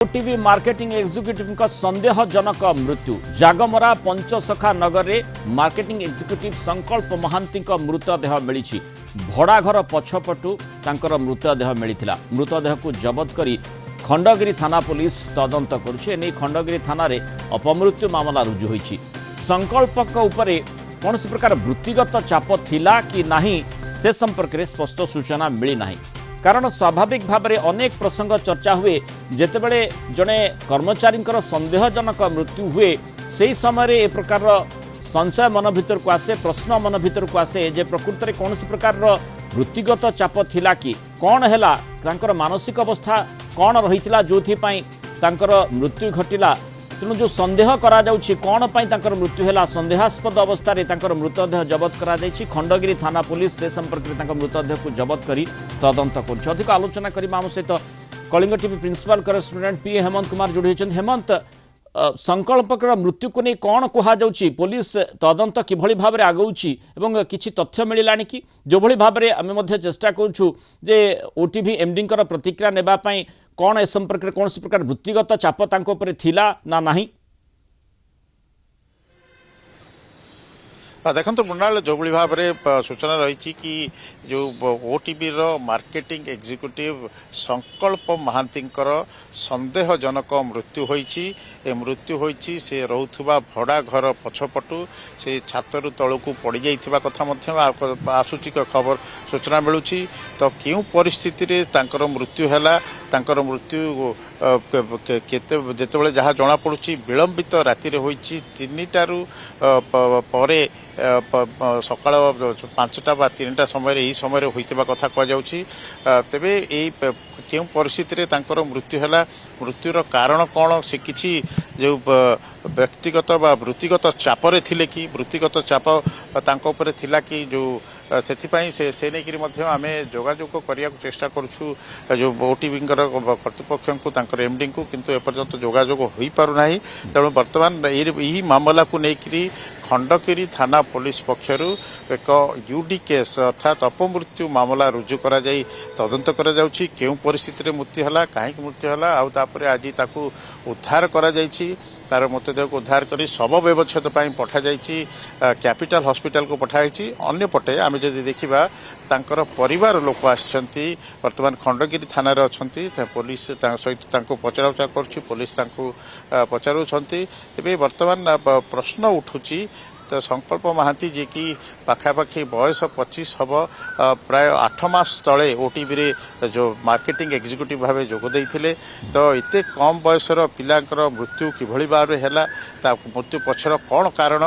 OTV marketing executive संदेहजनक मृत्यु जागमरा पंचसखा नगर में marketing executive संकल्प महांती मृतदेह मिली भड़ाघर पछपटू तांकर मृतदेह मिलता मृतदेह को जबत कर खंडगिरी थाना पुलिस तदंत करुच्छे खंडगिरी थाना अपमृत्यु मामला रुजु होईछि। संकल्पक उपरे कौन प्रकार वृत्तिगत चाप थिला कि नाही से संपर्क में स्पष्ट सूचना मिली नाही। कारण स्वाभाविक भाव में अनेक प्रसंग चर्चा हुए जितेबले जड़े कर्मचारी संदेहजनक मृत्यु हुए से समय ए प्रकार संशय मन भीतर को आसे प्रश्न मन भीतर को आसे जे प्रकृत में कौन प्रकार वृत्तिगत चाप थिला कि कौन हैला तांकर मानसिक अवस्था कौन रही जो मृत्यु घटिला तेणु जो संदेह करा जाउछि कौन पाई तांकर मृत्यु हैला संदेहास्पद अवस्था रे तांकर मृतदेह जबत करा जाइछि। खंडगिरी थाना पुलिस से संपर्क में तांकर मृतदेह को जबत करी तदंत कर अधिक आलोचना करी आम सहित Kalinga TV principal correspondent P Hemant Kumar जोड़ी होइछन। हेमंत संकल्पक मृत्यु को नहीं कौन कहुच्छी पुलिस तदंत किभଳି भाव में आगौछि एवं किछि तथ्य मिलानी कि जो भଳି भाव में आम चेष्टा करूँ जे ओटीवी एमडी प्रतिक्रिया नेबा पई कौन ए संपर्क में कौन प्रकार वृत्तिगत चाप तांको उपरे थिला ना नाही। देखो मृणाल जो भाव में सूचना रही कि जो ओटीवी मार्केटिंग एग्जीक्यूटिव संकल्प महांती संदेहजनक मृत्यु होईची मृत्यु होईची से रोथुबा भड़ा घर पछपटू से छातरु तलू पड़ जाइथिबा कथा आसुची खबर सूचना मिलूची। तो क्यों परिस्थिति रे तांकर मृत्यु हैला तांकर मृत्यु केते जेतेबेले जहाँ जना पड़ुची विलंबित राति होईची 3टारू परे सकाळ 5टा बा 3टा समय यही समय होइतिबा कथा कह जाउची। तेबे एई केउ परिस्थिति रे तांकर मृत्यु हैला मृत्युर कारण कौन से किछि जो व्यक्तिगत बा वृत्तिगत चापरे थिले कि वृत्तिगत चाप तांको उपरे थिला कि जो सेथिपाई से नहीं करी आमे जोगाजोग करिया चेष्टा करूछु जो ओटीवी कर्तृपक्ष को तांकर एमडी को किंतु एपर्यंत जोगाजोग होई पारु नाही। तेणु वर्तमान यही मामला को लेकर खंडगिरी थाना पुलिस पक्षर एक यूडी केस अर्थात अपमृत्यु मामला रुजु करा जाई तदंत करा जाउछि केउ परिस्थिति रे मृत्यु हला काहे मृत्यु हला आउ तापरे आज ताकू उद्धार करा जाइछि तार मृतदेह को उद्धार कर शव व्यवच्छेद पठा जाइछि कैपिटल हॉस्पिटल को पठाई। अन्य पटे आम जदि देखा तांकर परिवार लोक आछंती वर्तमान खंडगिरी थाना रे अछंती पुलिस सहित पचरा उचरा कर पुलिस पचारुछंती। तेबे वर्तमान प्रश्न उठुची तो संकल्प महांती जी की पाखापाखि बयस 25 हम प्राय 8 मास तले ओटीवी रे जो मार्केटिंग एग्जीक्यूटिव भाव जोगदे तो इते कम बयसर पिलांकर मृत्यु किभଳି भाव हैला मृत्यु पछर कौन कारण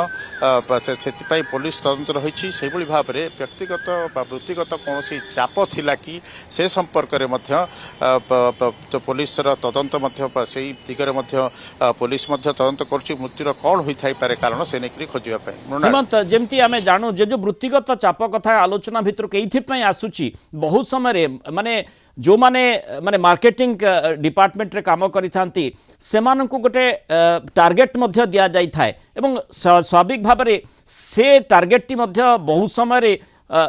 से पुलिस तदंत रही से भाव में व्यक्तिगत वृत्तिगत कौन चाप थिला कि से संपर्क में तो पुलिस तदंत से दिगरे पुलिस तदंत कर मृत्युर कौन होता है कारण से नहीं खोजा। हेमंत जमती आम जानू जो वृत्तिगत चाप कथा आलोचना भितर कई आसूची बहुत समय माने जो माने मार्केटिंग डिपार्टमेंट रे काम करिथांती सेमानंकु गोटे टार्गेट मध्य दिया जाई थाए एवं स्वाभाविक भाव में से टार्गेट बहुत समय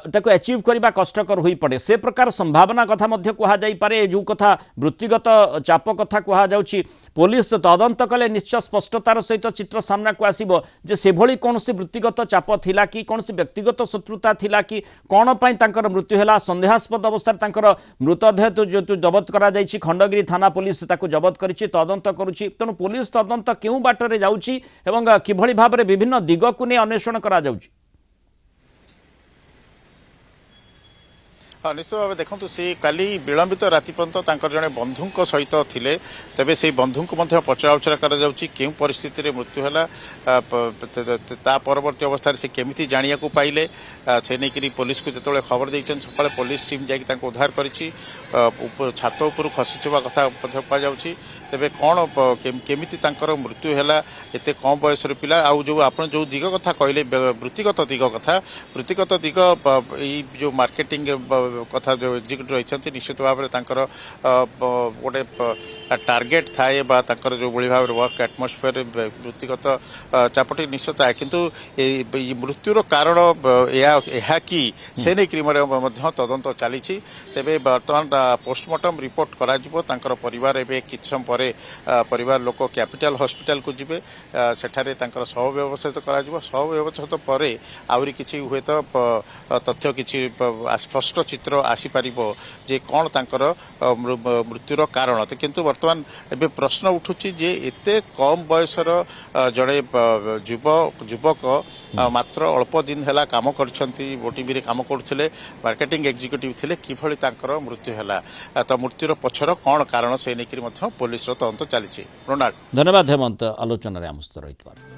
ताको अचीव करने कष्टकर हो पड़े से प्रकार संभावना कथा मध्य कहा जाई पारे जो कथा वृत्तिगत चाप कथा कहा जाउछि पुलिस तदंत कले निश्चय स्पष्टतार सहित चित्र सामना को आसीबो जे से भली कौन सी वृत्तिगत चाप थिला कि कौन सी व्यक्तिगत शत्रुता थिला कि कौन पाई तांकर मृत्यु हैला संदेहास्पद अवस्था तांकर मृतदेह तो जो जबत करा जाइछि खंडगिरी थाना पुलिस ताको जबत करिछि तदंत करुछि। तेणु पुलिस तदंत केउ बाटरे जाउछि एवं किभଳି भाबरे विभिन्न दिग को ने अन्वेषण करा जाउछि। हाँ निश्चित भाव देखो सी काली विलंबित राति पर्यंत जड़े बंधु सहित थिले तेबे से बंधु को पचरा उचरा कर क्यों परिस्थिति रे मृत्यु है ता परवर्ती अवस्था से केमिति जानिया को पाइले से नहीं पुलिस को जो खबर देछन सकाळे पुलिस टीम जाकि उद्धार करिछि छात उपर खसीवा कथा कहुच्छी। तेबे कौन केमिति तांकर मृत्यु हैला एते कम बयस पिला आउ जो आपण जो दिग कथा कहले वृत्तिगत दिग कथा वृत्तिगत दिग जो मार्केटिंग କଥା जो एग्जीक्यूटिव रही निश्चित भाव में तांकर गोटे टार्गेट थाए बा तांकर जो भली भाव वर्क एटमोस्फियर वृत्तिगत चापटी निश्चित आए किंतु मृत्युर कारण यह कि से नहीं तदंत चली तेरे बर्तमान पोस्टमार्टम रिपोर्ट करा तांकर परिवार एवं किछ समय पर परिवार लोक कैपिटल हॉस्पिटल को जिबे सेठारे तांकर शव व्यवस्थित करा शव व्यवस्थित पर आउरी किछि हुए तो तथ्य किछि स्पष्ट चित्र आसी परिबो जे कोन तांकर मृत्युर कारण किंतु वर्तमान एबे प्रश्न उठुछि जे एते कम बयसर जड़े युवक मात्र अल्प दिन है काम करछंती ओटीबी रे काम करथिले मार्केटिंग एग्जीक्यूटिव थिले किभली तांकर मृत्यु हैला तो मृत्युर पछर कोन कारण से नेकरी मध्य पुलिस रो तदंत चली। रोनाल्ड धन्यवाद हेमंत आलोचना रे आमस्त रहितबार।